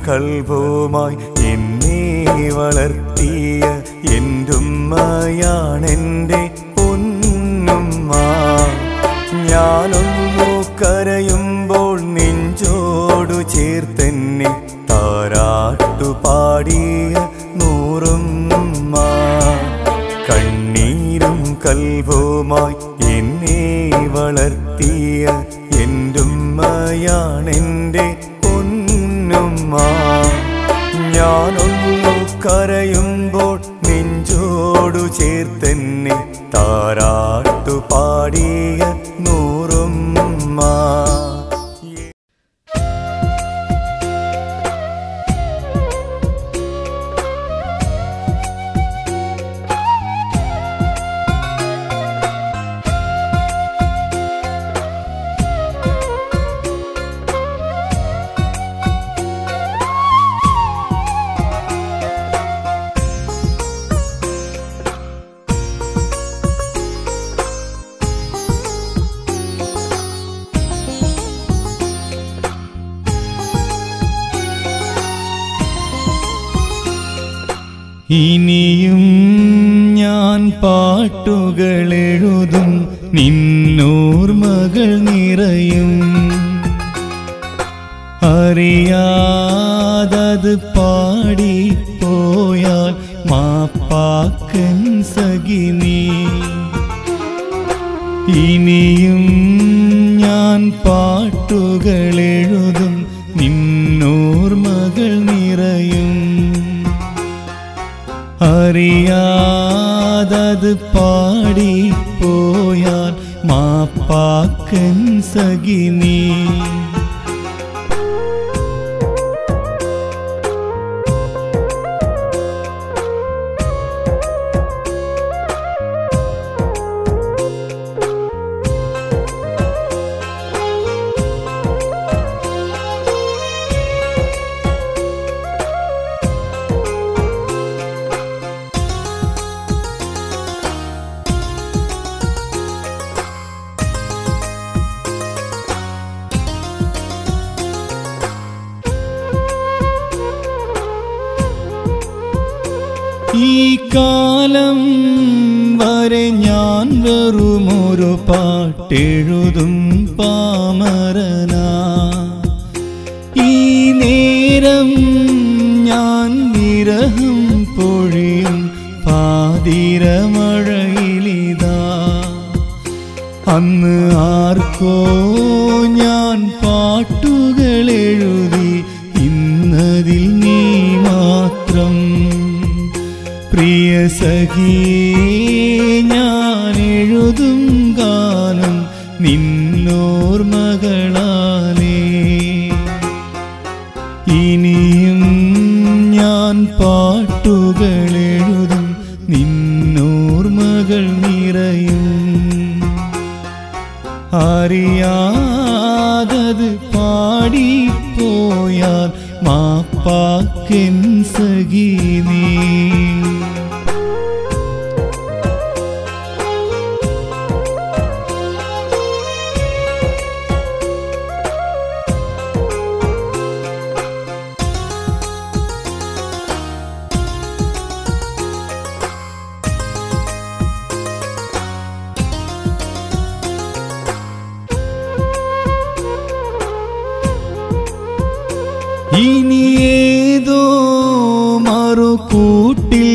കൽവുമായി എന്നെ വളർത്തിയ എന്റുമ്മയാണെൻ്റെ പൊന്നുമ്മ. ഞാനൊന്നു കരയുമ്പോൾ നെഞ്ചോടു ചേർത്തെന്നെ താരാട്ടുപാടിയ നൂറുമ്മ. കണ്ണീരും കൽവുമായി എന്നെ വളർത്തിയ എന്റുമ്മയാണെൻ്റെ പൊന്നുമ്മ. ഞാനൊന്നു കരയുമ്പോൾ നെഞ്ചോടു ചേർത്തെന്നെ താരാട്ടുപാടിയ നൂറുമ്മ. ഇനിയും ഞാൻ പാട്ടുകളെഴുതും നിന്നോർമകൾ നിറയും. അറിയാതത് പാടിപ്പോയാൽ മാപ്പാക്കൻ സഖിനീ. ഇനിയും ഞാൻ പാട്ടുകളെഴുതും നിന്നോർമകൾ നിറയും. അറിയാതത് പാടിപ്പോയാൽ മാപ്പാക്കൻ സഖിനീ. ഈ കാലം വരെ ഞാൻ വെറുമൊരു പാട്ടെഴുതും പാമരനാ. ഈ നേരം ഞാൻ വിരഹം പൊഴിയും പാതിരമഴയിലിതാ. അന്ന് ആർക്കോ ഞാൻ പാട്ടുകളെഴുതി, ഇന്നതിൽ നീ മാത്രം. പ്രിയ സഖിയേ, ഞാൻ എഴുതും ഗാനം നിന്നോർമകളാലേ. ഇനിയും ഞാൻ പാട്ടുകളെഴുതും നിന്നോർമകൾ നിറയും. അറിയാതത് പാടിപ്പോയാൽ മാപ്പാക്കൻ സഖിനീ. ഇനിയേതോ മറുകൂട്ടിൽ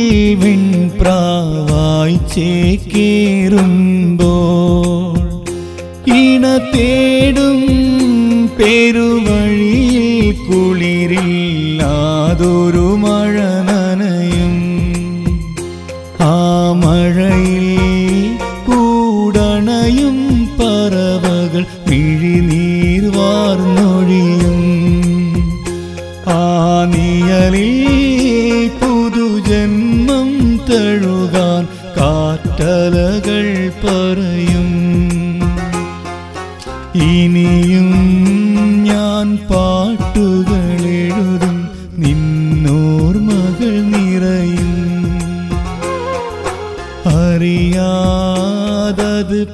വെൺപ്രാവായി ചേക്കേറുമ്പോൾ ഇണ തേടും പെരുവഴിയിൽ കുളിരില്ലാതൊരു മഴ നനയും. ആ മഴയിൽ കൂടണയും പറവകൾ മിഴിനീർ വാർന്നൊഴിയും. ആ നിഴലിൽ പുതുജന്മം തഴുകാൻ കാറ്റലകൾ പറയും. ഇനിയും ഞാൻ പാട്ടുകളെഴുതും നിന്നോർമകൾ നിറയും. അറിയാതത്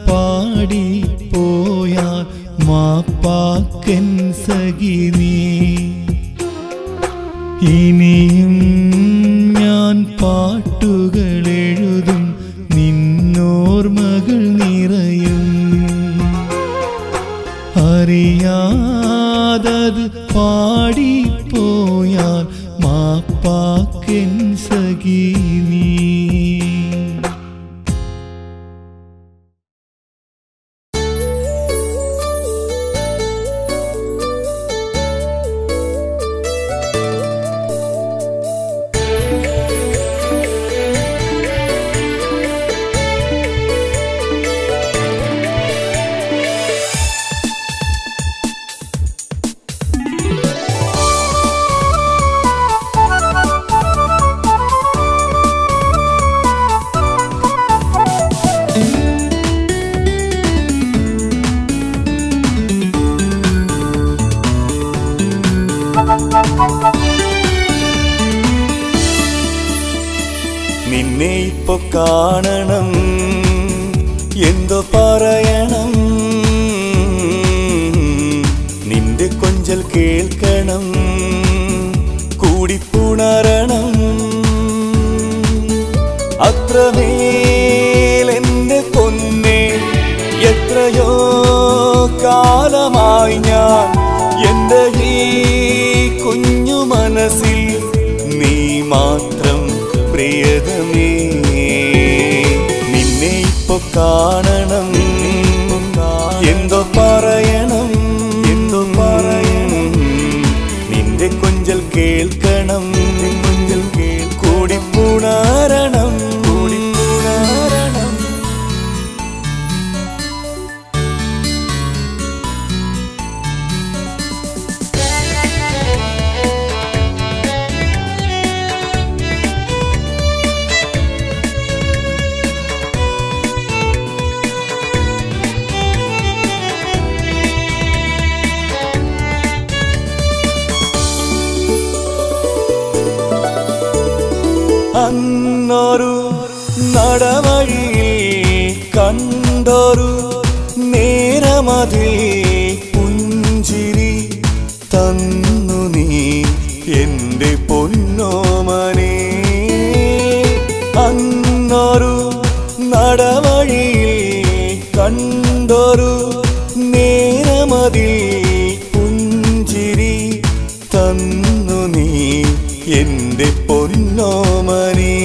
പാടിപ്പോയാൽ മാപ്പാക്കൻ സഖിനീ. ഇനിയും ഞാൻ പാട്ടുകളെഴുതും, നിന്നോർമകൾ നിറയും. അറിയാതത് പാടിപ്പോയാൽ മാപ്പാക്കൻ സഖി നീ. നിന്നെ ഇപ്പൊ കാണണം, എന്തോ പറയണം, നിന്റെ കൊഞ്ചൽ കേൾക്കണം, കൂടിപ്പുണരണം. അത്രമേലെന്റെ പൊന്നെ, എത്രയോ കാലമായി ഞാൻ എൻ്റെ ഈ കുഞ്ഞു മനസ്സിൽ നീ മാത്രം പ്രിയതമേ. നിന്നെ ഇപ്പൊ കാണണം, എന്തോ പറയണം, എന്തോ പറയണം, നിന്റെ കൊഞ്ചൽ കേൾക്കണം, കൊഞ്ചൽ കൂടിപ്പുണരണം, കൂടിപ്പുണരണം. അന്നൊരു നടവഴിയിൽ കണ്ടൊരു നേരമതിൽ പുഞ്ചിരി തന്നു നീ എൻ്റെ പൊന്നോമനെ. അന്നൊരു നടവഴിയിൽ കണ്ടൊരു നേരമതിൽ പുഞ്ചിരി തന്നു നീ എൻ്റെ പൊന്നോമനെ.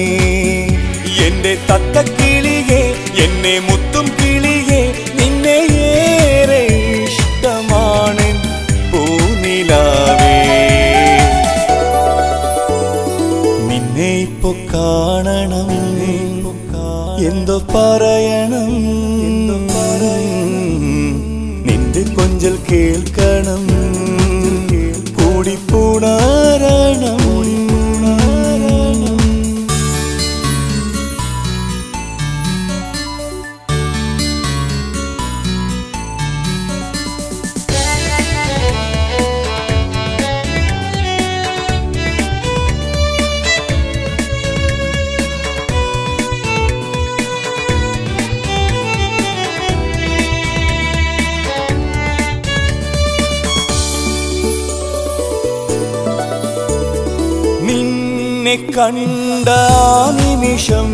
എൻ്റെ തത്തക്കിളിയെ, എന്നെ മുത്തും കിളിയെ, നിന്നെ ഏറെ ഇഷ്ടമാണ് പൂനിലാവേ. നിന്നെ ഇപ്പൊ കാണണം, എന്തോ പറയണം, എന്തോ പറയണം, നിന്റെ കൊഞ്ചൽ കേൾക്കണം, കൂടിപ്പുണരണം. നിന്നെ കണ്ട നിമിഷം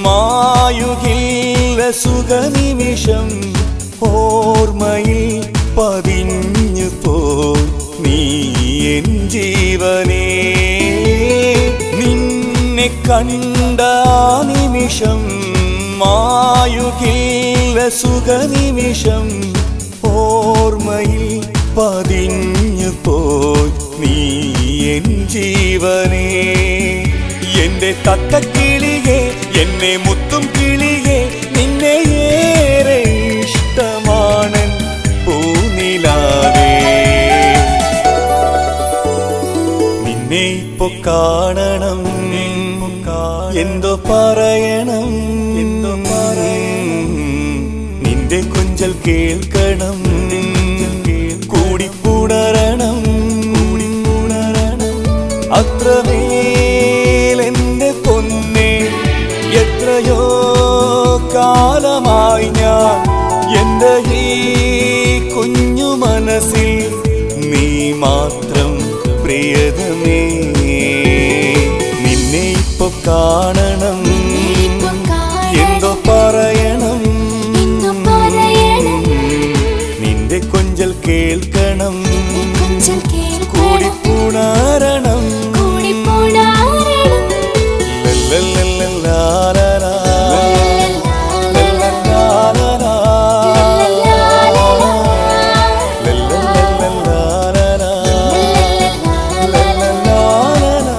മായുകില്ല സുഖനിമിഷം, ഓർമ്മയിൽ പതിഞ്ഞു പോയി നീ എൻ ജീവനേ. നിന്നെ കണ്ട നിമിഷം മായുകില്ല സുഖനിമിഷം, ഓർമ്മയിൽ പതിഞ്ഞു പോയി നീ എൻ ജീവനേ. എൻ്റെ തത്തക്കിളിയെ, എന്നെ മുത്തും കിളിയെ, നിന്നെ ഏറെ ഇഷ്ടമാണ് പൂനിലാവേ. നിന്നെ ഇപ്പൊ കാണണം, എന്തോ പറയണം, എന്തോ പറയണം, നിന്റെ കൊഞ്ചൽ കേൾക്കണം, കൂടിപ്പുണരണം, കൂടിപ്പുണരണം. അത്രമേലെന്റെ പൊന്നെ, എത്രയോ കാലമായി ഞാൻ എൻ്റെ ഈ കുഞ്ഞു മനസ്സിൽ നീ മാത്രം പ്രിയതമേ. കൂടിപ്പുണരണം ലല്ലല്ലല്ലലാലലാ.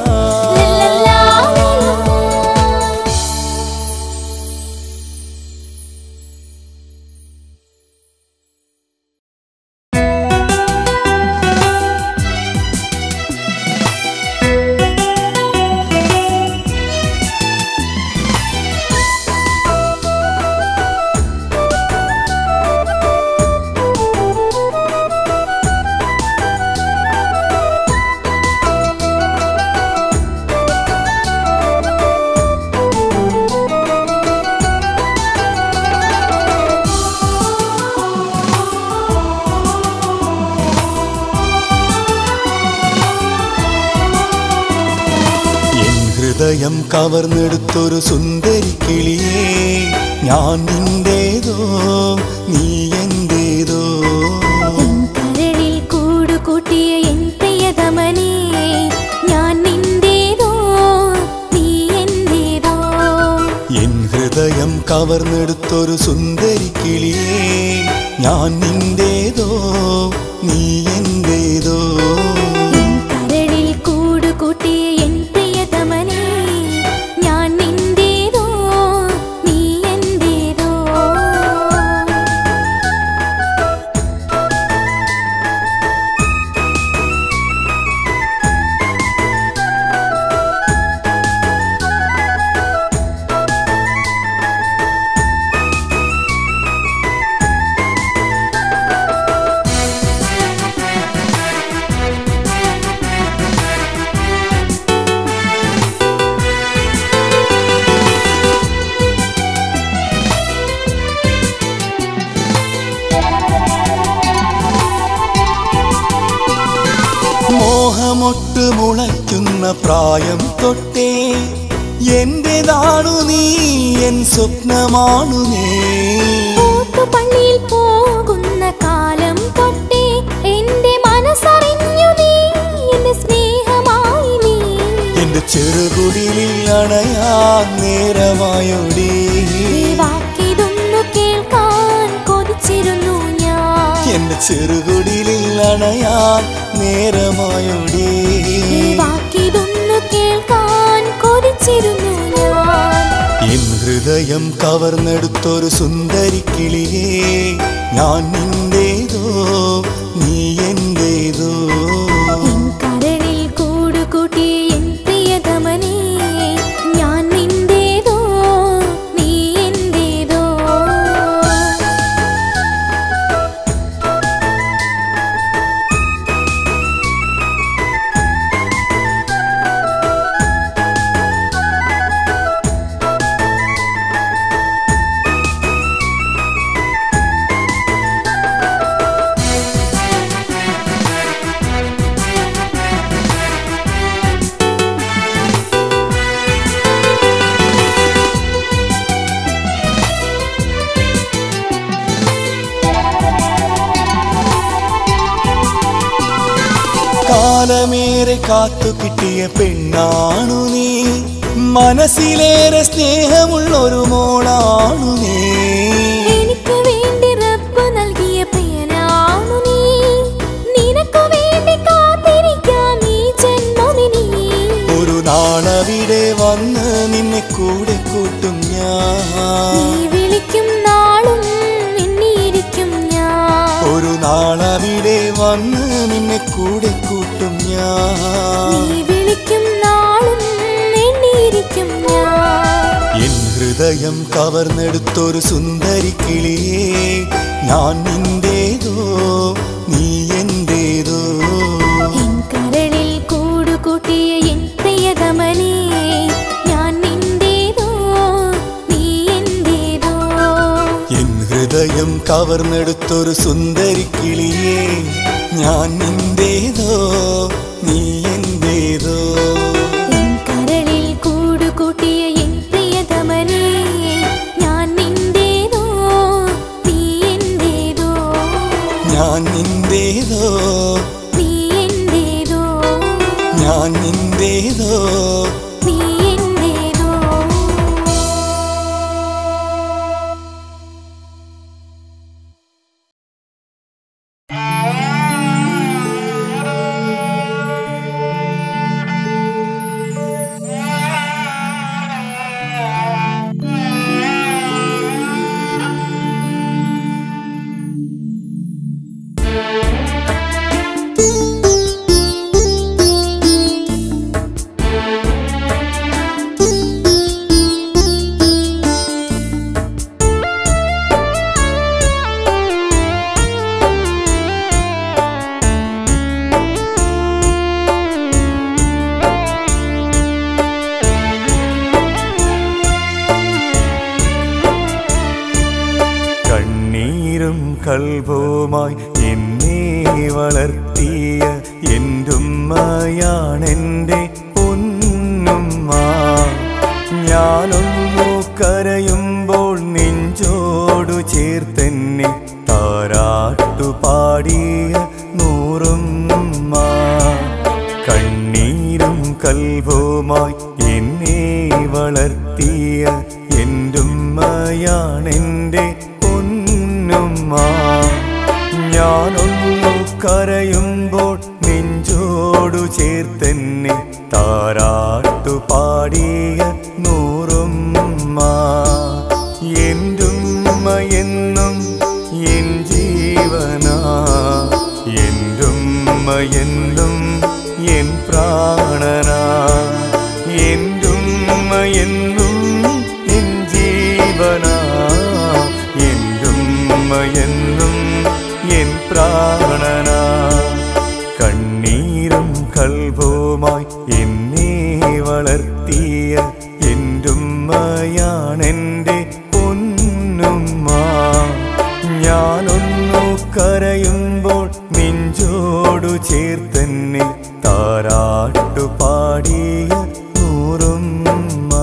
ഹൃദയം കവർന്നെടുത്തൊരു സുന്ദരി കിളിയേ, ഞാൻ നിന്റേതോ നീ എന്റേതോ. കരളിൽ കൂടുകൂട്ടിയ എൻ പ്രിയതമനേ, ഞാൻ നിന്റേതോ നീ എന്റേതോ. എൻ ഹൃദയം കവർന്നെടുത്തൊരു സുന്ദരി കിളിയേ, ഞാൻ നിന്റേതോ നീ എന്റേതോ. കരളിൽ കൂടുകൂട്ടിയ എൻ പ്രിയതമനേ, ഞാൻ നിന്റേതോ നീ എന്റേതോ. മോഹമൊട്ട് മുളയ്ക്കുന്ന പ്രായം തൊട്ടേ എന്റേതാണു നീ, എൻ സ്വപ്നമാണു നീ. പള്ളിയിൽ പോകുന്ന കാലം തൊട്ടേ എന്റെ മനസ്സറിഞ്ഞു നീ, എന്റെ സ്നേഹമായി നീ. എന്റെ ചെറുകുടിലിൽ അണയാൻ നേരമായൊടി, വാക്കിതൊന്നു കേൾക്കാൻ കൊതിച്ചിരുന്നു ഞാൻ. എന്റെ ചെറുകുടിലിൽ അണയാൻ നേരമായൊടി, വാക്കിതൊന്നു കേൾക്കാൻ കൊതിച്ചിരുന്നു ഞാൻ. എൻ ഹൃദയം കവർന്നെടുത്തൊരു സുന്ദരി കിളിയേ, ഞാൻ നിന്റേതോ നീ എന്റേതോ. കരളിൽ കൂടുകൂട്ടിയ എൻ പ്രിയതമനേ, ഞാൻ നിന്റേതോ നീ എന്റേതോ. കാലമേറെ കാത്തു കിട്ടിയ പെണ്ണാണു നീ, മനസ്സിലേറെ സ്നേഹമുള്ളൊരു മോളാണു നീ. എനിക്ക് വേണ്ടി റബ്ബ് നൽകിയ പ്രിയനാണു നീ, നിനക്കു വേണ്ടി കാത്തിരിക്കാം ഈ ജന്മമിനി. ഒരു നാളവിടെ വന്ന് നിന്നെ കൂടെ കൂട്ടും ഞാൻ, നീ വിളിക്കും നാളും എണ്ണിയിരിക്കും ഞാൻ. ഒരു നാളവിടെ വന്ന് നിന്നെ കൂടെ കൂട്ടും ഞാൻ. നീ വിളിക്കും നാളും എണ്ണിയിരിക്കും ഞാൻ. എൻ ഹൃദയം കവർന്നെടുത്തൊരു സുന്ദരി കിളിയേ, ഞാൻ നിന്റേതോ നീ എന്റേതോ. എൻ കരളിൽ കൂടുകൂട്ടിയ എൻ പ്രിയതമനേ, ഞാൻ നിന്റേതോ നീ എന്റേതോ. എൻ ഹൃദയം കവർന്നെടുത്തൊരു സുന്ദരി കിളിയേ, ഞാൻ നിന്റേതോ നീ എന്റേതോ. എൻ കരളിൽ കൂടുകൂട്ടിയ എൻ പ്രിയതമനേ, ഞാൻ നിന്റേതോ നീ എന്റേതോ. ഞാൻ നിന്റേതോ നീ ഞാൻ നിന്റേതോ നീ എന്റേതോ. കൽവുമായി എന്നെ വളർത്തിയ എന്റുമ്മയാണെൻ്റെ പൊന്നുമ്മ. ഞാനൊന്നു കരയുമ്പോൾ നെഞ്ചോടു ചേർത്തെന്നെ താരാട്ടുപാടിയ നൂറുമ്മ. കണ്ണീരും കൽവുമായി എന്നെ വളർത്തിയ എന്റുമ്മയാണെൻ്റെ ഞാനൊന്നു കരയുമ്പോൾ നെഞ്ചോടു ചേർത്തെന്നെ താരാട്ടുപാടിയ നൂറുമ്മ. എന്റുമ്മ എന്നും എൻ ജീവനാ, എന്റുമ്മ എന്നും എൻ പ്രാണനാ. എന്റുമ്മ എന്നും എൻ ജീവനാ, എന്റുമ്മ എന്നും എൻ പ്രാണനാ. കണ്ണീരും കൽവുമായി എന്നെ വളർത്തിയ എന്റുമ്മയാണെൻ്റെ പൊന്നുമ്മ. ഞാനൊന്നു കരയുമ്പോൾ നെഞ്ചോടു ചേർത്തെന്നെ താരാട്ടുപാടിയ നൂറുമ്മ.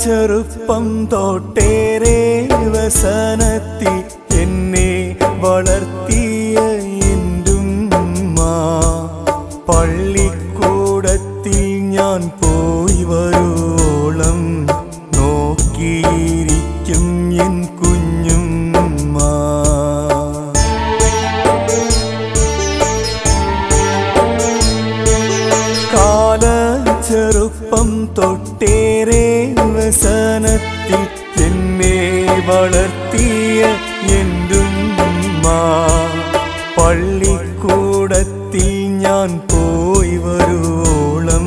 ചെറുപ്പം തൊട്ടേറെ വസനത്തിൽ എന്നെ വളർത്തിയ എന്റുമ്മ. പള്ളിക്കൂടത്തിൽ ഞാൻ പോയി വരോളം നോക്കിയിരിക്കും എൻ കുഞ്ഞുമ്മ. ചെറുപ്പം തൊട്ടേറെ വസനത്തിൽ എന്നെ വളർത്തിയ എന്റുമ്മ. പള്ളിക്കൂടത്തിൽ ഞാൻ പോയി വരോളം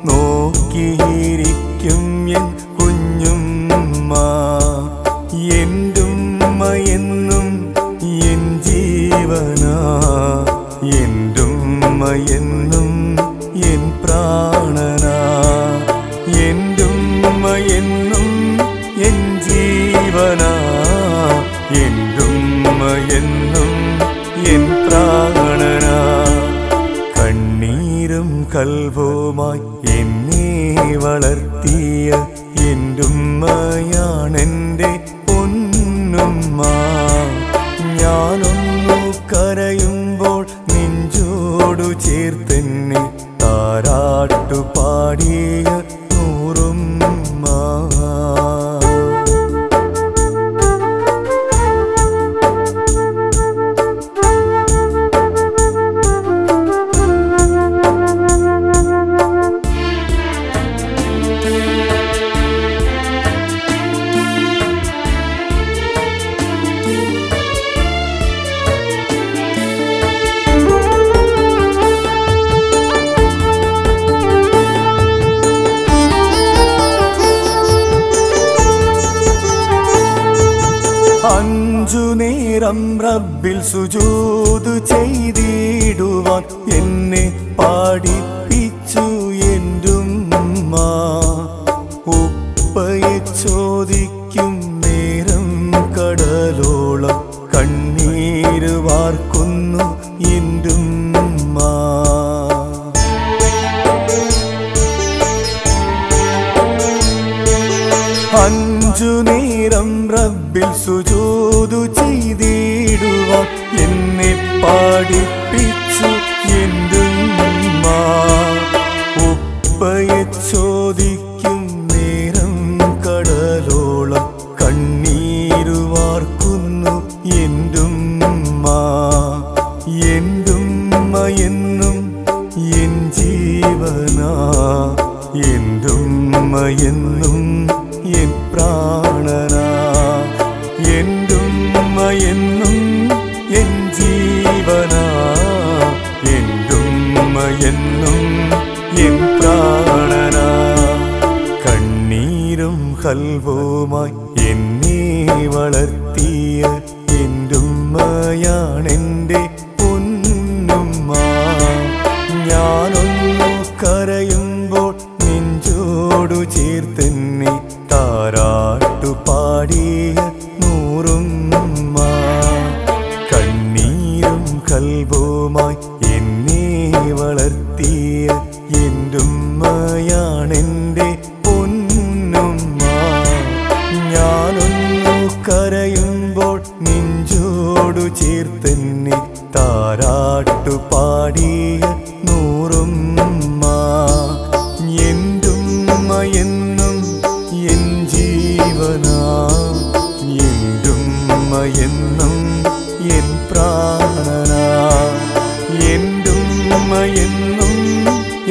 നോക്കിയിരിക്കും എൻ കുഞ്ഞുമ്മ. എന്റുമ്മ എന്നും എൻ ജീവനാ, എന്റുമ്മ എന്നും എൻ പ്രാണനാ. എന്റുമ്മ എന്നും എൻ ജീവനാ, എന്റുമ്മ എന്നും എൻ പ്രാണനാ. കണ്ണീരും കൽവുമായി എന്നെ വളർത്തിയ എന്റുമ്മയാണെൻ്റെ പൊന്നുമ്മ. ഞാനൊന്നു കരയുമ്പോൾ നെഞ്ചോടു ചേർത്തെന്നെ താരാട്ടുപാടിയ നൂറുമ്മ. നേരം റബ്ബിൽ സുജൂദ് ചെയ്തിടുവാൻ എന്നെ പഠിപ്പിച്ചു എന്റുമ്മ. ഉപ്പയെ ചോദിക്കും നേരം കടലോളം കണ്ണീര് വാർക്കുന്നു എന്റുമ്മ. അഞ്ചു നേരം റബ്ബിൽ സുജൂദ് ചെയ്തിടുവാൻ എന്നെ പഠിപ്പിച്ചു എന്റുമ്മ. ഉപ്പയെ ചോദിക്കും നേരം കടലോളം കണ്ണീരു വാർക്കുന്നു എന്റുമ്മ. എന്റുമ്മ എന്നും എൻ ജീവനാ, എന്റുമ്മ എന്നും എൻ പ്രാണനാ. എന്റുമ്മ എന്നും എൻ ജീവനാ, എന്റുമ്മ എന്നും എൻ പ്രാണനാ. കണ്ണീരും കൽവുമായി എന്നെ വളർത്തിയ എന്റുമ്മയാണെൻ്റെ പൊന്നുമ്മ. ഞാനൊന്നു കരയുമ്പോൾ നെഞ്ചോടു ചേർത്തെന്നെ താരാട്ടു പാടിയ നൂറുമ്മ. കണ്ണീരും കൽവുമായി എന്നെ വളർത്തിയ എന്റുമ്മയാണെൻ്റെ പൊന്നുമ്മ. ഞാനൊന്നു കരയുമ്പോൾ നെഞ്ചോടു ചേർത്തെന്നെ താരാട്ടു പാടിയ നൂറുമ്മ. എന്റുമ്മ എന്നും എൻ ജീവനാ, എന്റുമ്മ എന്നും എൻ പ്രാണനാ. എന്റുമ്മ എന്നും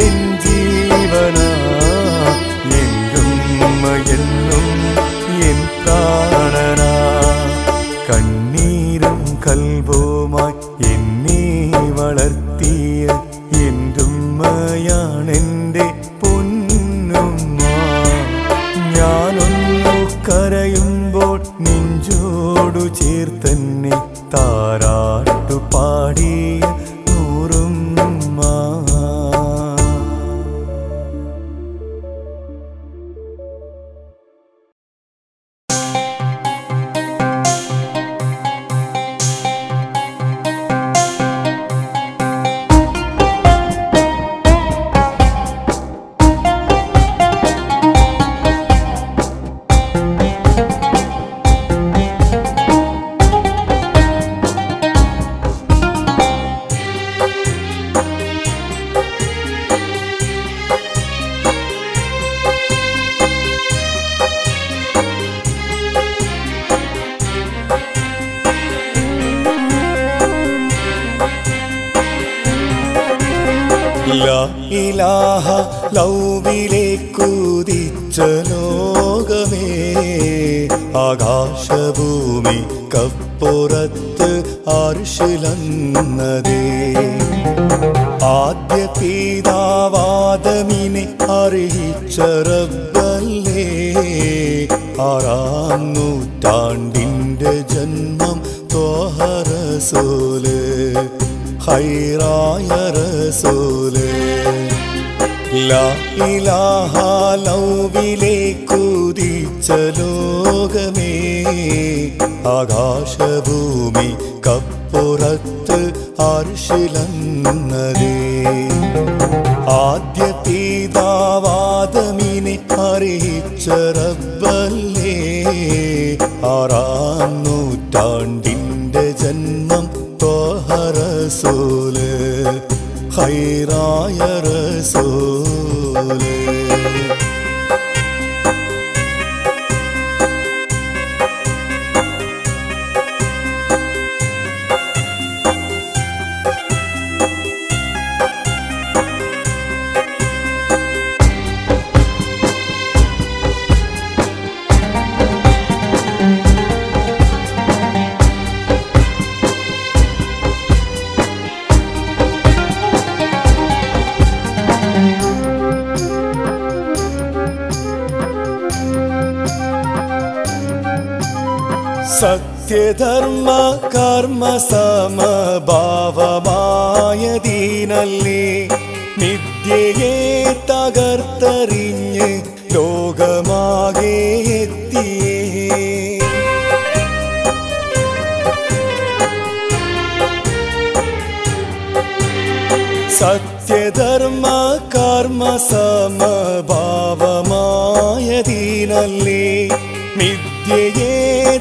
എൻ ജീവനാ, എന്റുമ്മ എന്നും എൻ പ്രാണനാ. കണ്ണീരും കൽവുമായി എന്നെ വളർത്തിയ എന്റുമ്മയാണെൻ്റെ പൊന്നുമ്മ. ഞാനൊന്നു കരയുമ്പോൾ നെഞ്ചോടു ചേർത്തെന്നെ താരാട്ടു പാടിയ നൂറുമ്മ. ലാ ഇലാഹ ലൗവിലേക്കുദിച്ച ലോകമേ, ആകാശഭൂമി കപ്പുറത്ത് അർശിലന്നതേ. ആദ്യ പിതാവാദമിനെ അറിയിച്ച റബ്ബല്ലേ, ആറാം നൂറ്റാണ്ടിൻ്റെ ജന്മം ത്വഹ റസൂല്, ഖൈറായ റസൂല്. ലാ ഇലാഹ ലൗവിലേക്കുദിച്ച ലോകമേ, ആകാശഭൂമി കപ്പുറത്ത് അർശിലന്നതേ. ആദ്യ പിതാവാദമിനെ അറിയിച്ച റബ്ബല്ലേ, ആറാം നൂറ്റാണ്ടിൻ്റെ ജന്മം ത്വഹ റസൂല്, ഖൈറായ റസൂല്. സത്യധർമ്മ കർമ്മ സമഭാവമായതീനല്ലേ മിഥ്യയെ തകർത്തെറിഞ്ഞ് ലോകമാകെ എത്തിയേ. സത്യധർമ്മ കർമ്മ സമഭാവമായതീനല്ലേ മിഥ്യയെ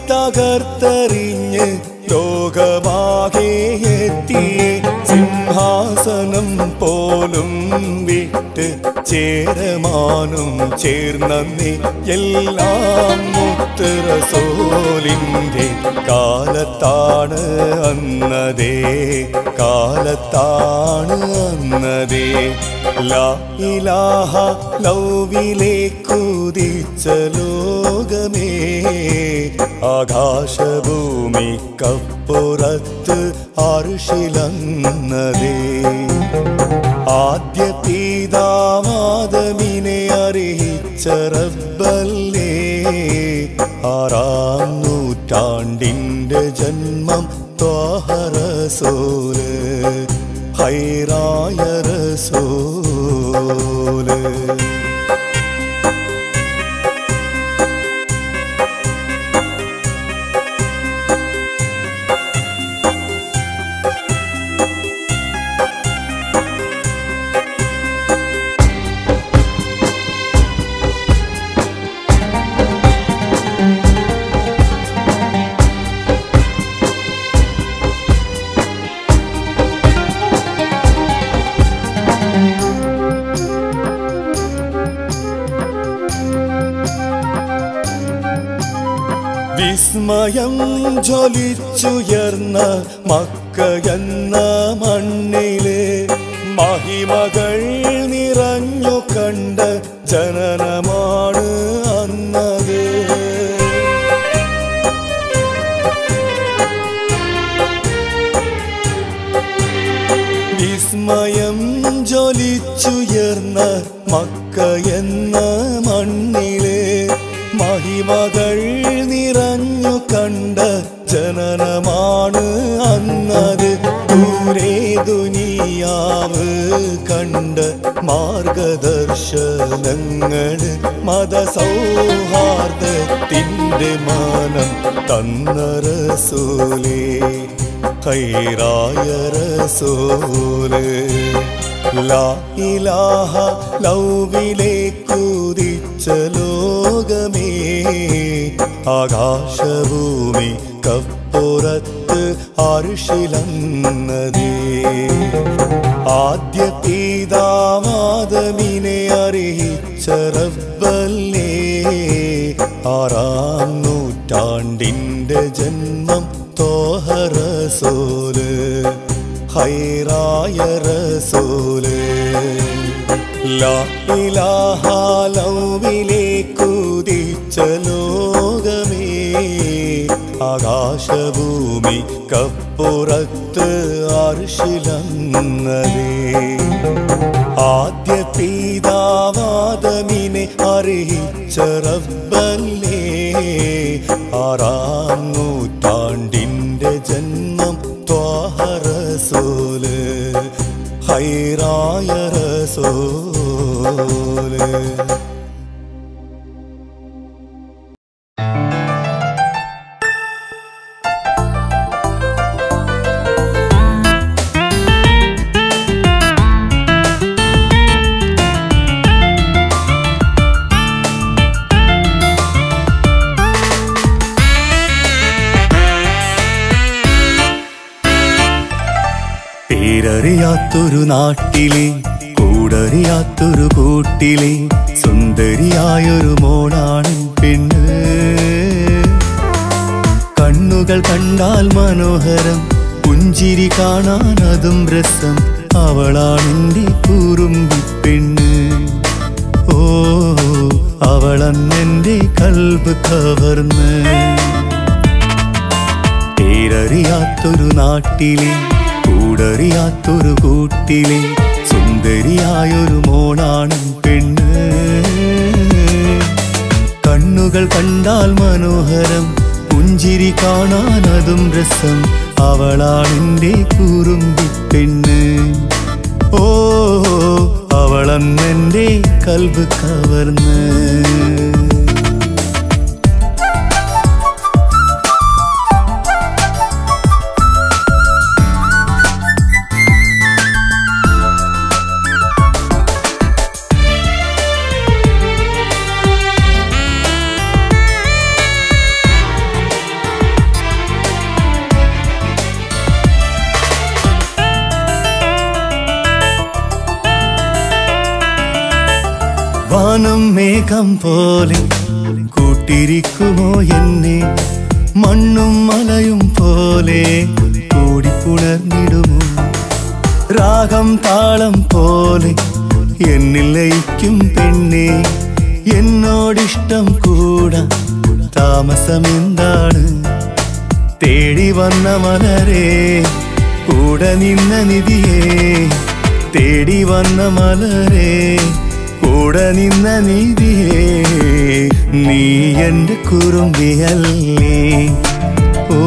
തകർത്തെറിഞ്ഞ് ലോകമാകെ എത്തിയേ. സിംഹാസനം പോലും വിട്ട് ചേരമാനും ചേർന്നേ എല്ലാം മുത്ത് റസൂലിൻ്റെ കാലത്താണ് അന്നതേ കാലത്താണ് അന്നതേ. ലാ ഇലാഹ ലൗവിലേക്കുദിച്ച ലോകമേ ആകാശഭൂമിക്കപ്പുറത്ത് അർശിലന്നതേ. ആദ്യ പിതാവാദമിനെ അറിയിച്ച റബ്ബല്ലേ ആറാം നൂറ്റാണ്ടിൻ്റെ ജന്മം ത്വാഹ റസൂല് ഖൈറായ റസൂല്. വിസ്മയം ജ്വലിച്ചുയർന്ന മക്കയെന്ന മണ്ണില് മഹിമകൾ നിറഞ്ഞു കണ്ട ജനനമാണ് അന്നത്. വിസ്മയം ജ്വലിച്ചുയർന്ന മക്കയെന്ന മണ്ണില് മഹിമകൾ നിറഞ്ഞു കണ്ട ജനനമാണ് അന്നത്. ദൂരെ ദുനിയാവ് കണ്ട മാർഗദർശനങ്ങൾ മതസൗഹാർദ്ദത്തിൻ്റെ മാനം തന്ന റസൂലേ ഖൈറായ റസൂല്. ലാ ഇലാഹ ലൗവിലേക്കുദിച്ച ലോകമേ ആകാശഭൂമിക്കപ്പുറത്ത് അർശിലന്നതേ. ആദ്യ പിതാവാദമിനെ അറിയിച്ച റബ്ബല്ലേ ആറാം നൂറ്റാണ്ടിൻ്റെ ജന്മം ത്വാഹ റസൂല് ഖൈറായ റസൂല്. ലാ ഇലാഹ ലൗവിലേക്കുദിച്ച ലോകമേ ആകാശഭൂമിക്കപ്പുറത്ത് അർശിലന്നതേ. ആദ്യ പിതാവാദമിനെ അറിയിച്ച റബ്ബല്ലേ ആറാം നൂറ്റാണ്ടിൻ്റെ ജന്മം ത്വാഹ റസൂല് ഖൈറായ റസൂല്. പേരറിയാത്തൊരു നാട്ടിലെ കൂടറിയാത്തൊരു കൂട്ടിലെ സുന്ദരിയായൊരു മോളാണ് പെണ്ണ്. കണ്ണുകൾ കണ്ടാൽ മനോഹരം, പുഞ്ചിരി കാണാൻ അതും രസം, അവളാണെന്റെ കുറുമ്പി പെണ്ണ്. ഓ അവളെന്റെ കൽബ് കവർന്ന്. പേരറിയാത്തൊരു നാട്ടിലെ കൂടറിയാത്തൊരു കൂട്ടിലെ സുന്ദരിയായൊരു മോളാണ് പെണ്ണ്. കണ്ണുകൾ കണ്ടാൽ മനോഹരം, പുഞ്ചിരി കാണാനതും രസം അവളാണെന്റെ കുറുമ്പി പെണ്ണ് ഓ അവളന്നെന്റെ കൽബ് കവർന്ന് വാനം മേഘം പോലെ കൂട്ടിരിക്കുമോ എന്നെ മണ്ണും മലയും പോലെ കൂടിപ്പുണർന്നിടുമോ രാഗം താളം പോലെ എന്നിൽ ലയിക്കും പെണ്ണെ എന്നോടിഷ്ടം കൂടാ താമസമെന്താണ് തേടി വന്ന മലരേ കൂടെ നിന്ന നിധിയേ തേടി വന്ന മലരേ കൂടെ നിന്ന നിധിയേ നീ എൻ്റെ കുറുമ്പിയല്ലേ ഓ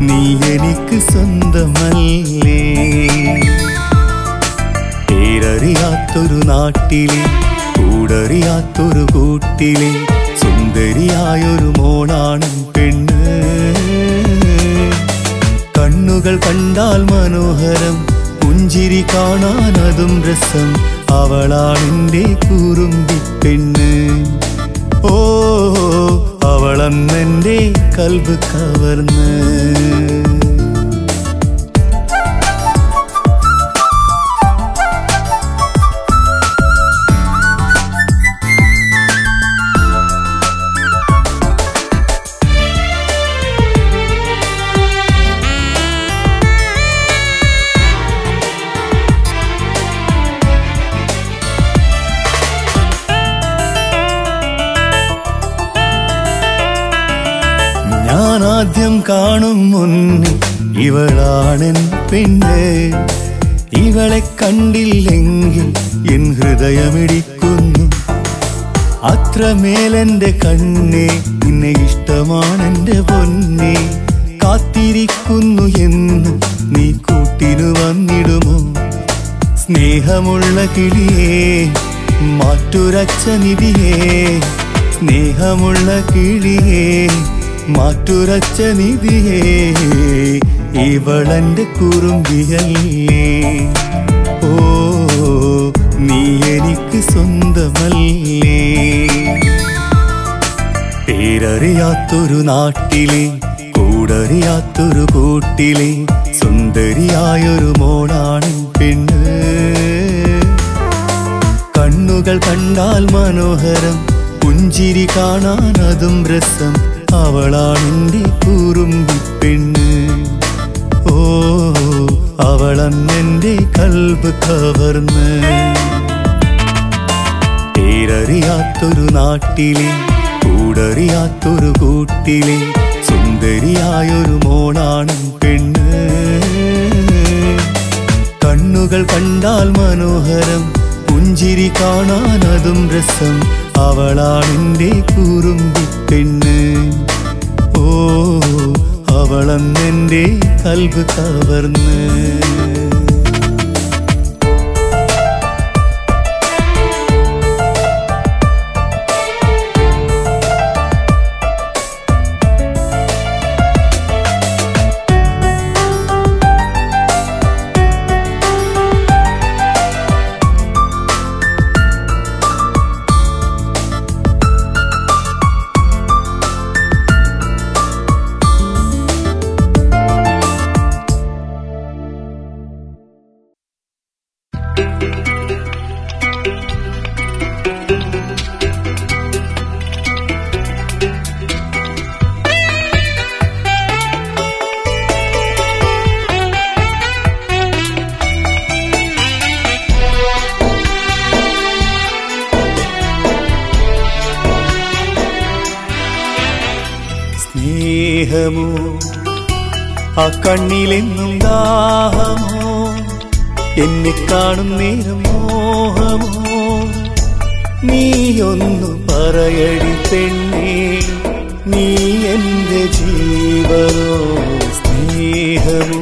നീ എനിക്ക് സ്വന്തമല്ലേ പേരറിയാത്തൊരു നാട്ടിലെ കൂടറിയാത്തൊരു കൂട്ടിലെ സുന്ദരിയായൊരു മോളാണ് പെണ്ണ് കണ്ണുകൾ കണ്ടാൽ മനോഹരം പുഞ്ചിരി കാണാനതും രസം അവളാണെന്റെ കുറുമ്പി പെണ്ണ് ഓ അവളന്നെന്റെ കൽബ് കവർന്ന് ഞാനാദ്യം കാണും മുന്നേ ഇവളാണെൻ പെണ്ണ് ഇവളെ കണ്ടില്ലെങ്കിൽ എൻ ഹൃദയമിടിക്കുന്നു അത്രമേലെന്റെ കണ്ണേ നിന്നെ ഇഷ്ടമാണെന്റെ പൊന്നേ കാത്തിരിക്കുന്നു എന്ന് നീ കൂട്ടിനു വന്നിടുമോ സ്നേഹമുള്ള കിളിയേ മാറ്റുരച്ച നിധിയേ സ്നേഹമുള്ള കിളിയേ മാറ്റുരച്ച നിധിയേ ഇവളെന്റെ കുറുമ്പിയല്ലേ ഓ നീ എനിക്ക് സ്വന്തമല്ലേ പേരറിയാത്തൊരു നാട്ടിലെ കൂടറിയാത്തൊരു കൂട്ടിലെ സുന്ദരിയായൊരു മോളാണ് പെണ്ണ് കണ്ണുകൾ കണ്ടാൽ മനോഹരം പുഞ്ചിരി കാണാനതും രസം അവളാണെന്റെ കുറുമ്പി പെണ്ണ് ഓ അവളന്നെന്റെ കൽബ് കവർന്ന് പേരറിയാത്തൊരു നാട്ടിലെ കൂടറിയാത്തൊരു കൂട്ടിലെ സുന്ദരിയായൊരു മോളാണ് പെണ്ണ് കണ്ണുകൾ കണ്ടാൽ മനോഹരം പുഞ്ചിരി കാണാനതും രസം അവളാണെന്റെ കുറുമ്പി പെണ്ണ് ഓ അവളന്നെന്റെ കൽബ് കവർന്ന് സ്നേഹമോ ആ കണ്ണിലെന്നും ദാഹമോ എന്നെ കാണും നേരം മോഹമോ നീയൊന്നു പറയടി പെണ്ണേ നീ എന്റെ ജീവനോ സ്നേഹമോ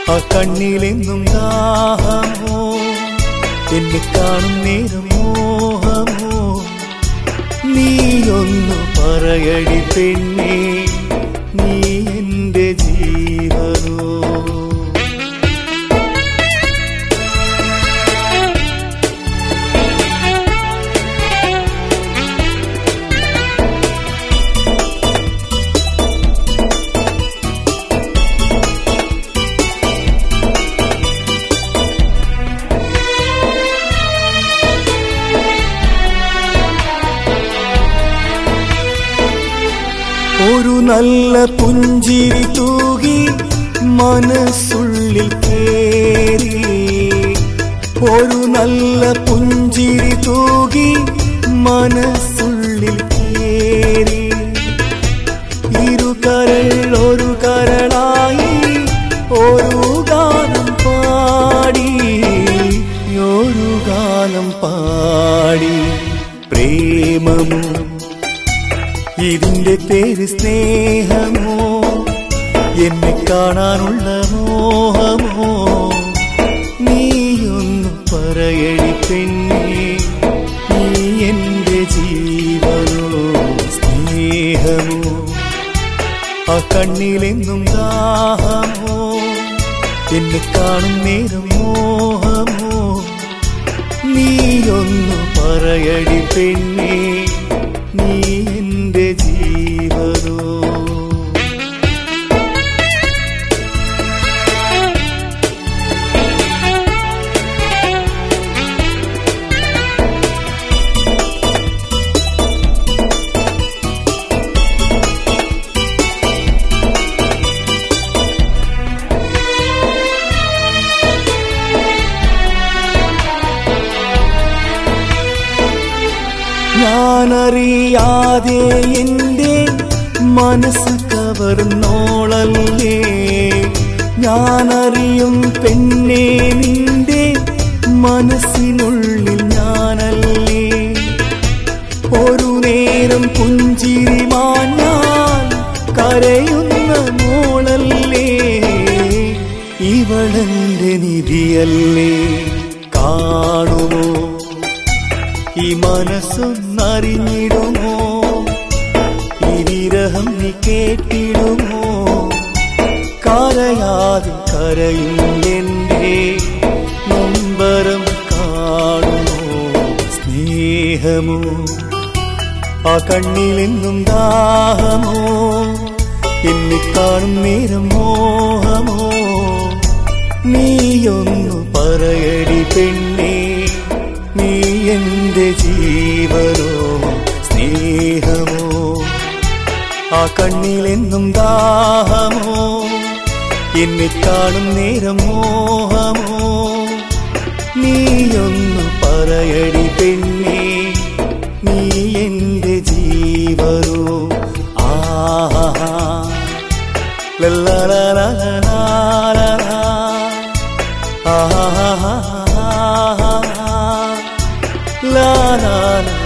ആ കണ്ണിലെന്നും ദാഹമോ എന്നെ കാണും നേരം മോഹമോ നീയൊന്നു പറയടി പെണ്ണേ നീ എന്റെ ജീവനോ ഒരു നല്ല പുഞ്ചിരി തൂകി മനസ്സുള്ളിൽ കേറി ഒരു നല്ല പുഞ്ചിരി തൂകി മനസ്സുള്ളിൽ കേറി ഇരുകരൾ ഒരു കരളായി ഒരു ഗാനം പാടി പ്രേമമോ ഇതിന്റെ പേര് സ്നേഹമോ എന്നെ കാണാനുള്ള മോഹമോ നീയൊന്നു പറയടി പെണ്ണേ നീ എന്റെ ജീവനോ സ്നേഹമോ ആ കണ്ണിലെന്നും ദാഹമോ എന്നെ കാണും നേരം മോഹമോ നീയൊന്നു പറയടി പെണ്ണേ നീ എന്റെ ജീവനോ ഞാനറിയാതെ എൻ്റെ മനസ്സ് കവർന്നോളല്ലേ ഞാനറിയും പെണ്ണേ നിന്റെ മനസ്സിനുള്ളിൽ ഞാനല്ലേ ഒരു നേരം പുഞ്ചിരി മാഞ്ഞാൽ കരയുന്ന മോളല്ലേ ഇവളെന്റെ നിധിയല്ലേ കാണുമോ ഈ മനസ്സൊന്നറിഞ്ഞിടുമോ ഈ വിരഹം നീ കേട്ടിടുമോ കരയാതെ കരയും എൻ്റെ നൊമ്പരം കാണുമോ സ്നേഹമോ ആ കണ്ണിലെന്നും ദാഹമോ എന്നെ കാണും നേരം മോഹമോ നീയൊന്നു പറയടി പെണ്ണേ നീ എന്റെ ജീവനോ സ്നേഹമോ ആ കണ്ണിലെന്നും ദാഹമോ എന്നെ കാണും നേരം മോഹമോ നീയൊന്നു പറയടി പെണ്ണേ നീ എന്റെ ജീവനോ ആഹാ ലല്ലലലലലല ആഹാ la la la